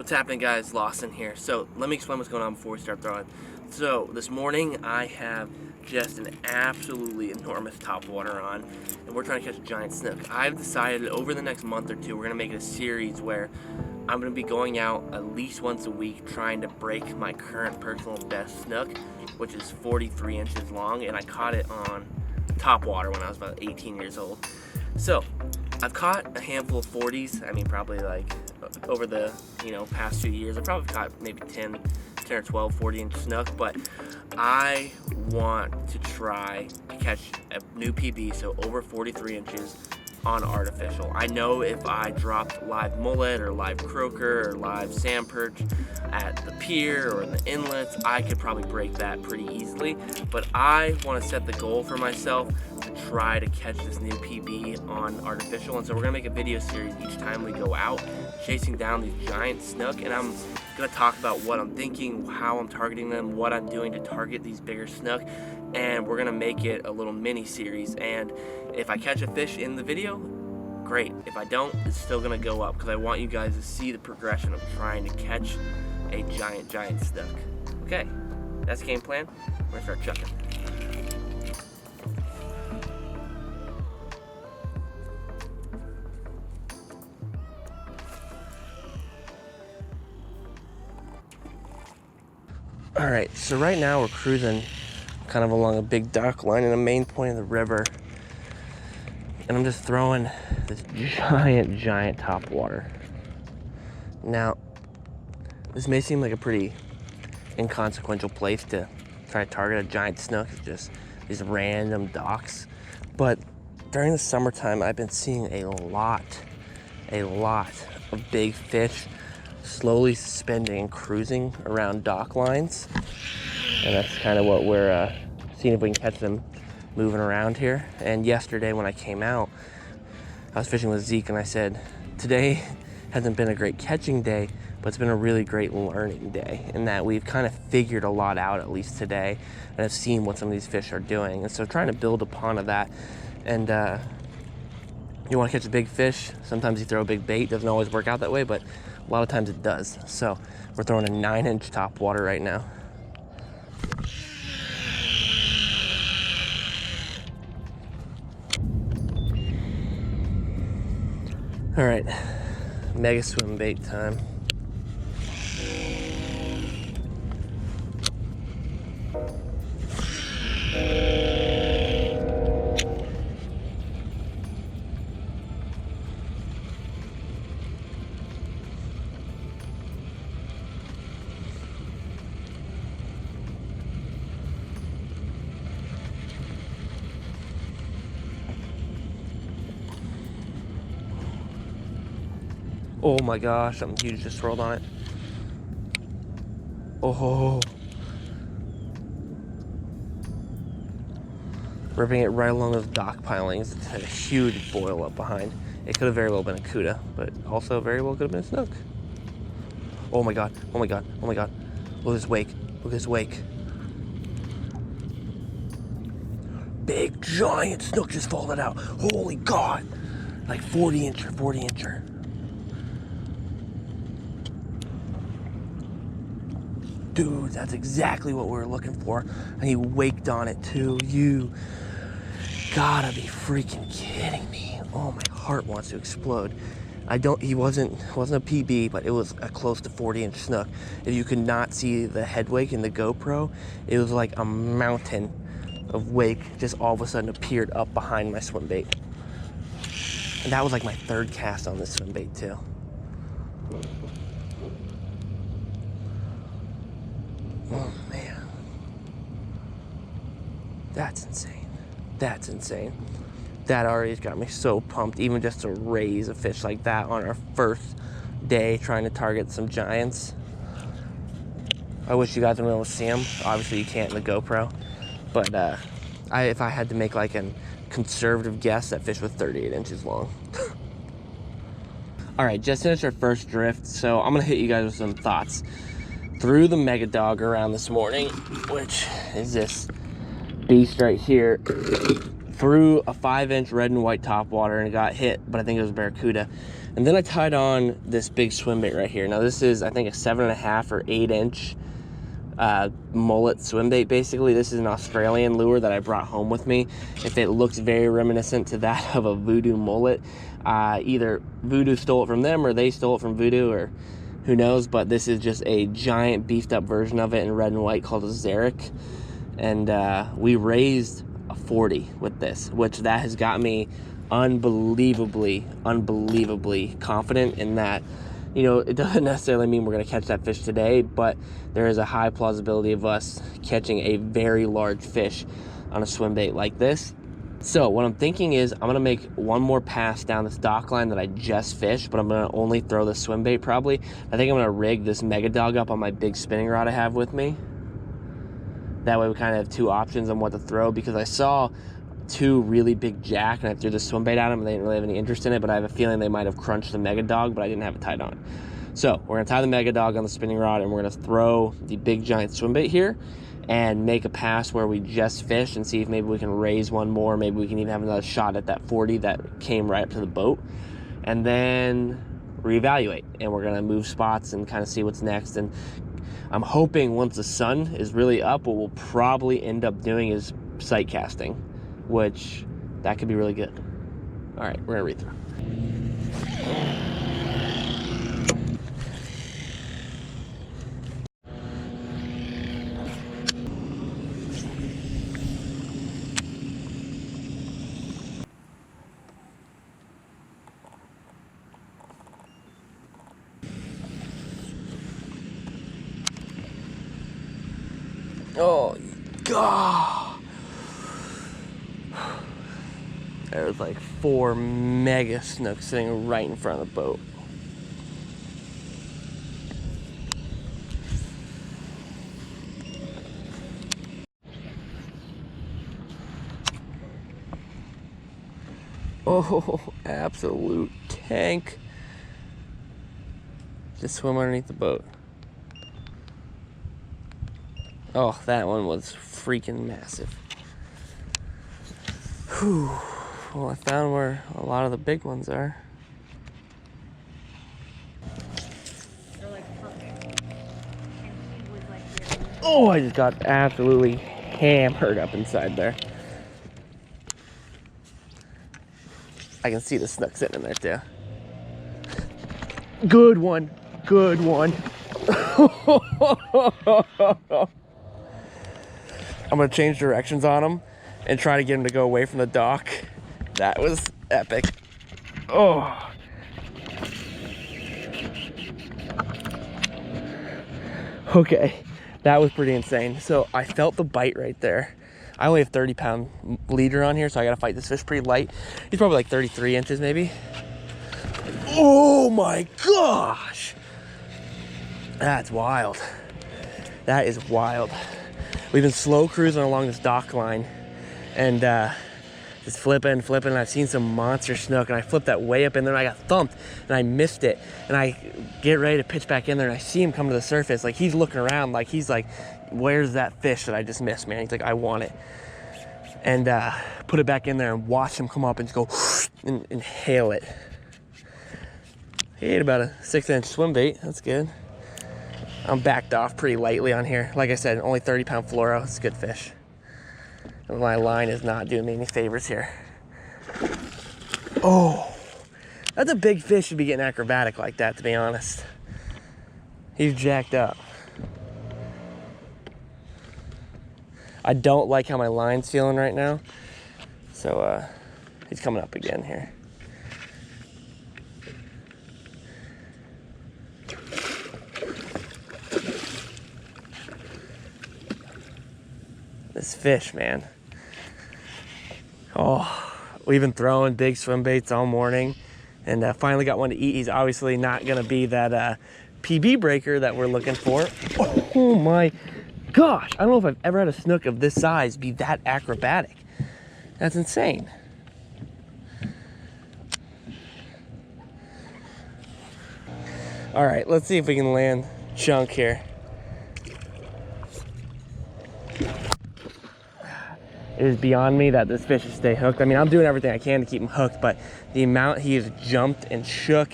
What's happening, guys? Lawson here. So let me explain what's going on before we start throwing. So this morning I have just an absolutely enormous topwater on, and we're trying to catch a giant snook. I've decided over the next month or two we're going to make it a series where I'm going to be going out at least once a week trying to break my current personal best snook, which is 43 inches long, and I caught it on topwater when I was about 18 years old. So I've caught a handful of 40s. I mean, probably like over the past few years, I've probably caught maybe 10 or 12 40-inch snook, but I want to try to catch a new PB, so over 43 inches on artificial. I know if I dropped live mullet or live croaker or live sand perch at the pier or in the inlets, I could probably break that pretty easily, but I want to set the goal for myself to try to catch this new PB on artificial. And so we're gonna make a video series each time we go out chasing down these giant snook, and I'm gonna talk about what I'm thinking, how I'm targeting them, what I'm doing to target these bigger snook, and we're gonna make it a little mini series. And if I catch a fish in the video, great. If I don't, it's still gonna go up because I want you guys to see the progression of trying to catch a giant snook. Okay, that's the game plan. We're gonna start chucking. All right, so right now we're cruising kind of along a big dock line in the main point of the river, and I'm just throwing this giant topwater. Now, this may seem like a pretty inconsequential place to try to target a giant snook. It's just these random docks, but during the summertime, I've been seeing a lot of big fish slowly suspending and cruising around dock lines, and that's kind of what we're seeing if we can catch them moving around here. And yesterday when I came out, I was fishing with Zeke, and I said, today hasn't been a great catching day, but it's been a really great learning day, in that we've kind of figured a lot out, at least today, and have seen what some of these fish are doing. And so trying to build upon that. And you want to catch a big fish, sometimes you throw a big bait. Doesn't always work out that way, but a lot of times it does. So we're throwing a 9-inch topwater right now. All right, mega swim bait time. Oh my gosh, something huge just swirled on it. Oh. Ripping it right along those dock pilings. It had a huge boil up behind. It could have very well been a cuda, but also very well could have been a snook. Oh my god, oh my god, oh my god. Look at this wake, look at this wake. Big giant snook just folded out. Holy god. Like 40-incher. Dude, that's exactly what we were looking for. And he waked on it too. You gotta be freaking kidding me. Oh, my heart wants to explode. He wasn't a PB, but it was a close to 40-inch snook. If you could not see the head wake in the GoPro, it was like a mountain of wake just all of a sudden appeared up behind my swim bait. And that was like my third cast on this swim bait too. Oh man, that's insane. That's insane. That already got me so pumped, even just to raise a fish like that on our first day trying to target some giants. I wish you guys would be able to see them. Obviously you can't in the GoPro, but if I had to make like a conservative guess, that fish was 38 inches long. All right, just finished our first drift, so I'm gonna hit you guys with some thoughts. Threw the mega dog around this morning, which is this beast right here. Threw a 5-inch red and white topwater and it got hit, but I think it was barracuda. And then I tied on this big swim bait right here. Now this is, I think, a 7.5 or 8 inch mullet swim bait. Basically, this is an Australian lure that I brought home with me. If it looks very reminiscent to that of a Voodoo mullet, either Voodoo stole it from them or they stole it from Voodoo, or who knows, but this is just a giant beefed up version of it in red and white called a Xeric. And we raised a 40 with this, which that has got me unbelievably confident in that. You know, it doesn't necessarily mean we're going to catch that fish today, but there is a high plausibility of us catching a very large fish on a swim bait like this. So what I'm thinking is I'm going to make one more pass down this dock line that I just fished, but I'm going to only throw the swim bait probably. I think I'm going to rig this Mega Dog up on my big spinning rod I have with me. That way we kind of have two options on what to throw, because I saw two really big jack and I threw the swim bait at them and they didn't really have any interest in it, but I have a feeling they might have crunched the Mega Dog, but I didn't have it tied on. So we're gonna tie the Mega Dog on the spinning rod and we're gonna throw the big giant swim bait here and make a pass where we just fished and see if maybe we can raise one more. Maybe we can even have another shot at that 40 that came right up to the boat, and then reevaluate, and we're gonna move spots and kind of see what's next. And I'm hoping once the sun is really up, what we'll probably end up doing is sight casting, which that could be really good. All right, we're gonna read through. Oh, God. There was like 4 mega snooks sitting right in front of the boat. Oh, absolute tank. Just swim underneath the boat. Oh, that one was freaking massive. Whew. Well, I found where a lot of the big ones are. They're like perfect. And he was like really... Oh, I just got absolutely hammered up inside there. I can see the snook sitting in there too. Good one. Good one. I'm gonna change directions on him and try to get him to go away from the dock. That was epic. Oh. Okay, that was pretty insane. So I felt the bite right there. I only have 30-pound leader on here, so I gotta fight this fish pretty light. He's probably like 33 inches maybe. Oh my gosh. That's wild. That is wild. We've been slow cruising along this dock line and just flipping. I've seen some monster snook and I flipped that way up in there and I got thumped and I missed it. And I get ready to pitch back in there and I see him come to the surface. Like he's looking around, like he's like, where's that fish that I just missed, man? He's like, I want it. And put it back in there and watch him come up and just go and inhale it. He ate about a 6-inch swim bait. That's good. I'm backed off pretty lightly on here. Like I said, only 30-pound fluoro. It's a good fish. And my line is not doing me any favors here. Oh, that's a big fish to be getting acrobatic like that, to be honest. He's jacked up. I don't like how my line's feeling right now. So he's coming up again here. This fish, man. Oh, we've been throwing big swim baits all morning and finally got one to eat. He's obviously not gonna be that PB breaker that we're looking for. Oh my gosh, I don't know if I've ever had a snook of this size be that acrobatic. That's insane. All right, let's see if we can land chunk here. It is beyond me that this fish should stay hooked. I mean, I'm doing everything I can to keep him hooked, but the amount he has jumped and shook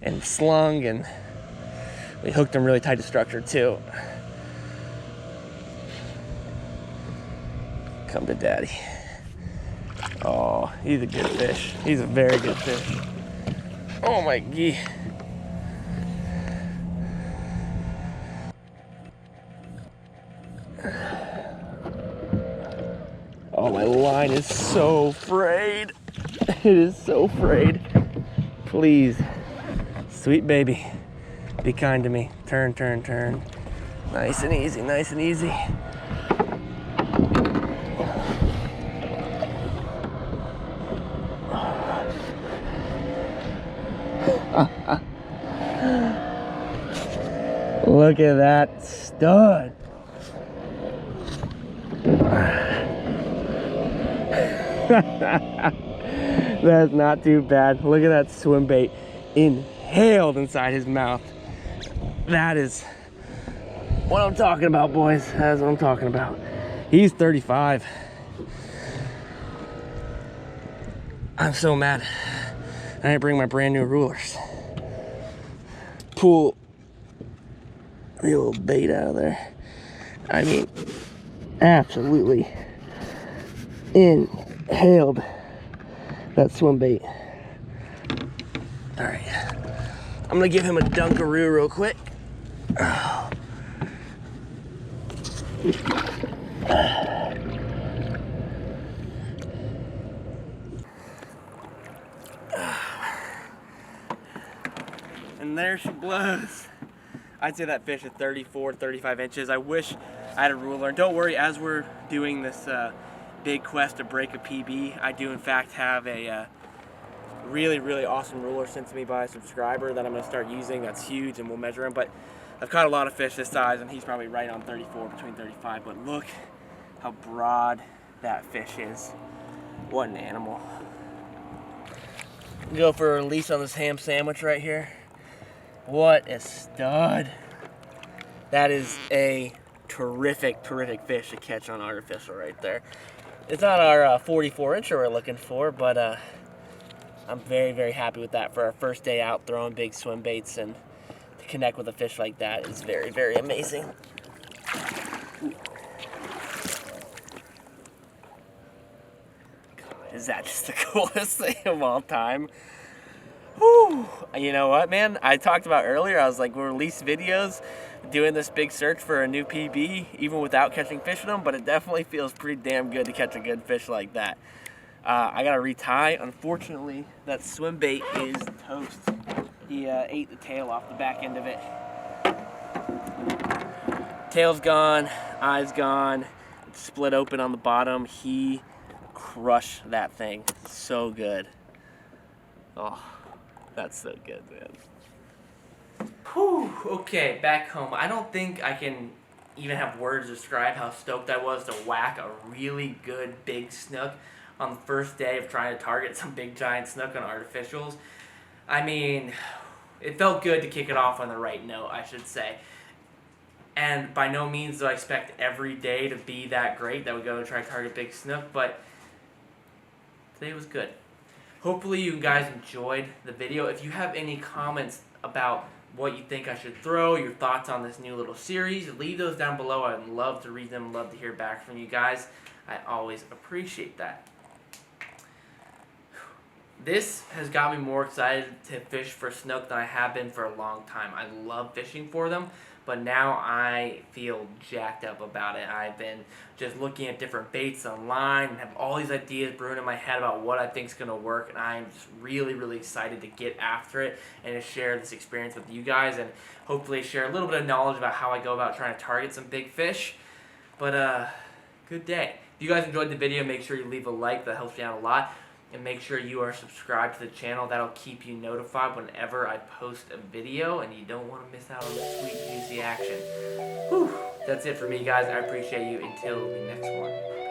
and slung, and we hooked him really tight to structure too. Come to daddy. Oh, he's a good fish. He's a very good fish. Oh my gee. Oh, my line is so frayed. It is so frayed. Please, sweet baby, be kind to me. Turn, turn, turn. Nice and easy, nice and easy. Look at that stud. That's not too bad. Look at that swim bait inhaled inside his mouth. That is what I'm talking about, boys. That's what I'm talking about. He's 35. I'm so mad I didn't bring my brand new rulers. Pull the little bait out of there. I mean, absolutely inhaled that swim bait. All right, I'm gonna give him a dunkaroo real quick. Oh. And there she blows. I'd say that fish is 34, 35 inches. I wish I had a ruler. And don't worry, as we're doing this big quest to break a PB, I do in fact have a really, really awesome ruler sent to me by a subscriber that I'm gonna start using. That's huge, and we'll measure him. But I've caught a lot of fish this size, and he's probably right on 34, between 35. But look how broad that fish is. What an animal. Go for a release on this ham sandwich right here. What a stud. That is a terrific, terrific fish to catch on artificial right there. It's not our 44 incher we're looking for, but I'm very, very happy with that for our first day out throwing big swim baits, and to connect with a fish like that is very, very amazing. God, is that just the coolest thing of all time? Whew. You know what, man? I talked about earlier, I was like, we'll release videos doing this big search for a new PB, even without catching fish with them, but it definitely feels pretty damn good to catch a good fish like that. I gotta retie. Unfortunately, that swim bait is toast. He ate the tail off the back end of it. Tail's gone, eye's gone, it's split open on the bottom. He crushed that thing. So good. Oh. That's so good, man. Whew, okay, back home. I don't think I can even have words to describe how stoked I was to whack a really good big snook on the first day of trying to target some big giant snook on artificials. I mean, it felt good to kick it off on the right note, I should say. And by no means do I expect every day to be that great that we go to try to target big snook, but today was good. Hopefully you guys enjoyed the video. If you have any comments about what you think I should throw, your thoughts on this new little series, leave those down below. I'd love to read them, love to hear back from you guys. I always appreciate that. This has got me more excited to fish for snook than I have been for a long time. I love fishing for them, but now I feel jacked up about it. I've been just looking at different baits online and have all these ideas brewing in my head about what I think is going to work, and I'm just really, really excited to get after it and to share this experience with you guys, and hopefully share a little bit of knowledge about how I go about trying to target some big fish. But good day. If you guys enjoyed the video, make sure you leave a like. That helps me out a lot. And make sure you are subscribed to the channel. That'll keep you notified whenever I post a video, and you don't want to miss out on the sweet, juicy action. Whew. That's it for me, guys. I appreciate you. Until the next one.